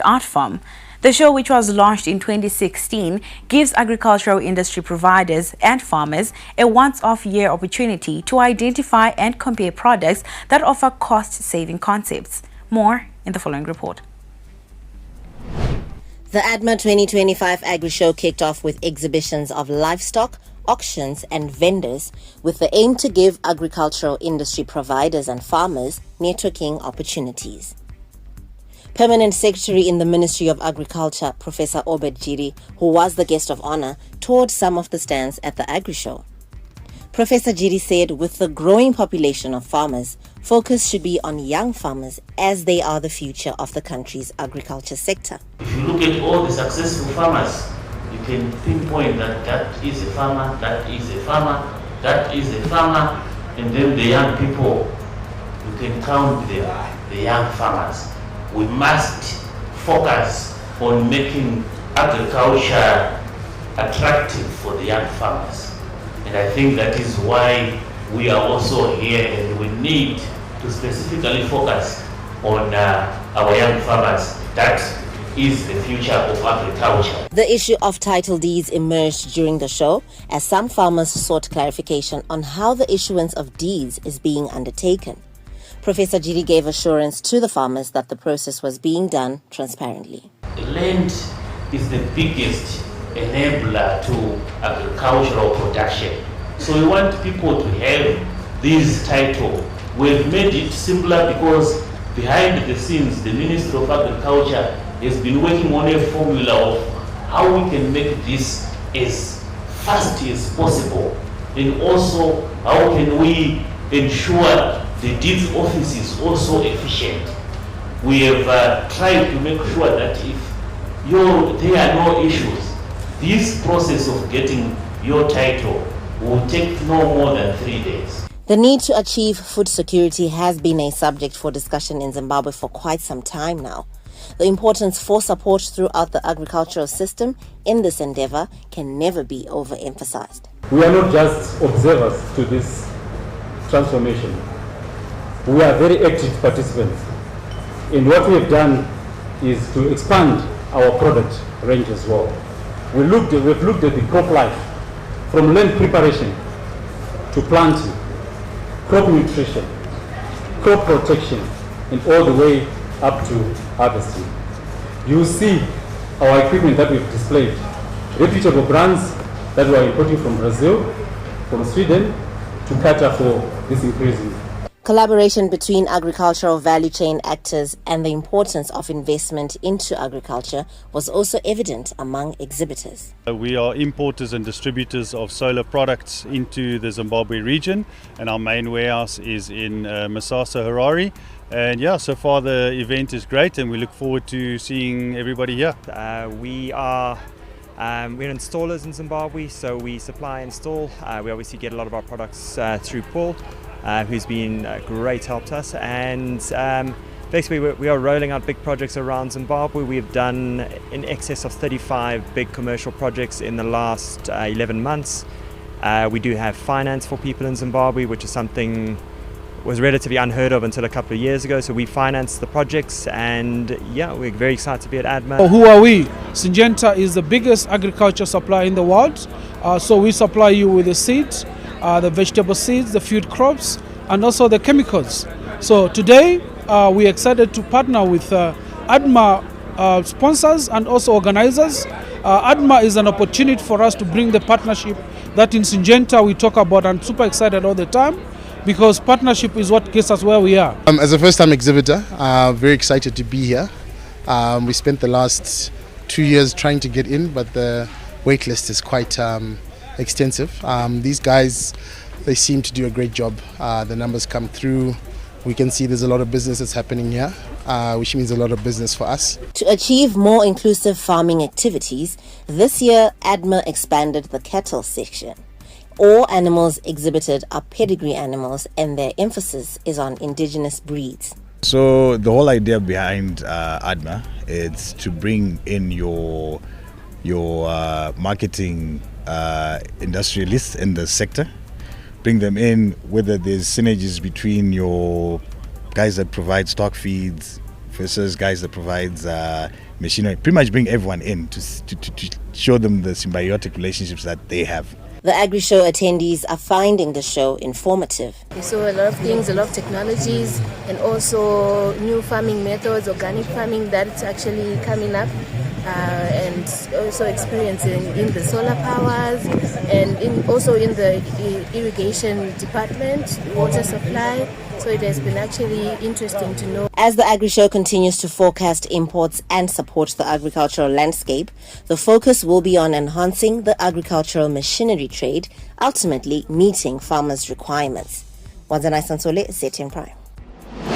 art form. The show, which was launched in 2016, gives agricultural industry providers and farmers a once-off year opportunity to identify and compare products that offer cost-saving concepts. More in the following report. The ADMA 2025 Agri-Show kicked off with exhibitions of livestock, auctions and vendors with the aim to give agricultural industry providers and farmers networking opportunities. Permanent Secretary in the Ministry of Agriculture, Professor Obed Jiri, who was the guest of honor, toured some of the stands at the Agri-Show. Professor Jiri said with the growing population of farmers, focus should be on young farmers as they are the future of the country's agriculture sector. If you look at all the successful farmers, you can pinpoint that is a farmer, that is a farmer, that is a farmer, and then the young people, you can count the young farmers. We must focus on making agriculture attractive for the young farmers. And I think that is why we are also here, and we need to specifically focus on our young farmers. That is the future of agriculture. The issue of title deeds emerged during the show as some farmers sought clarification on how the issuance of deeds is being undertaken. Professor Jiri gave assurance to the farmers that the process was being done transparently. Land is the biggest enabler to agricultural production. So we want people to have this title. We've made it simpler because behind the scenes, the Ministry of Agriculture has been working on a formula of how we can make this as fast as possible, and also how can we ensure the deeds office is also efficient. We have tried to make sure that if there are no issues, this process of getting your title will take no more than 3 days. The need to achieve food security has been a subject for discussion in Zimbabwe for quite some time now. The importance for support throughout the agricultural system in this endeavor can never be overemphasized. We are not just observers to this transformation. We are very active participants. And what we have done is to expand our product range as well. We've looked at the crop life, from land preparation to planting, crop nutrition, crop protection, and all the way up to harvesting. You will see our equipment that we've displayed, reputable brands that we are importing from Brazil, from Sweden to Qatar for this increasing. Collaboration between agricultural value chain actors and the importance of investment into agriculture was also evident among exhibitors. We are importers and distributors of solar products into the Zimbabwe region, and our main warehouse is in Masasa, Harare. And yeah, so far the event is great, and we look forward to seeing everybody here. We're installers in Zimbabwe, so we supply and install. We obviously get a lot of our products through Paul, who's been a great help to us. And basically we are rolling out big projects around Zimbabwe. We've done in excess of 35 big commercial projects in the last 11 months. We do have finance for people in Zimbabwe, which is something was relatively unheard of until a couple of years ago. So we finance the projects, and yeah, we're very excited to be at ADMA. Who are we? Syngenta is the biggest agriculture supplier in the world. So we supply you with the seeds, the vegetable seeds, the food crops, and also the chemicals. So today we're excited to partner with ADMA sponsors and also organizers. ADMA is an opportunity for us to bring the partnership that in Syngenta we talk about, and super excited all the time, because partnership is what gets us where we are. As a first-time exhibitor, very excited to be here. We spent the last 2 years trying to get in, but the wait list is quite extensive. These guys, they seem to do a great job. The numbers come through. We can see there's a lot of business that's happening here, which means a lot of business for us. To achieve more inclusive farming activities, this year ADMA expanded the cattle section. All animals exhibited are pedigree animals, and their emphasis is on indigenous breeds. So the whole idea behind ADMA is to bring in your marketing industrialists in the sector, bring them in, whether there's synergies between your guys that provide stock feeds versus guys that provides machinery, pretty much bring everyone in to show them the symbiotic relationships that they have. The AgriShow attendees are finding the show informative. We saw a lot of things, a lot of technologies, and also new farming methods, organic farming that's actually coming up, and also experiencing in the solar powers, and also in the irrigation department, water supply. So it has been actually interesting to know. As the AgriShow continues to forecast imports and support the agricultural landscape, the focus will be on enhancing the agricultural machinery trade, ultimately meeting farmers' requirements. Wanzanai Sansole, ZTN Prime.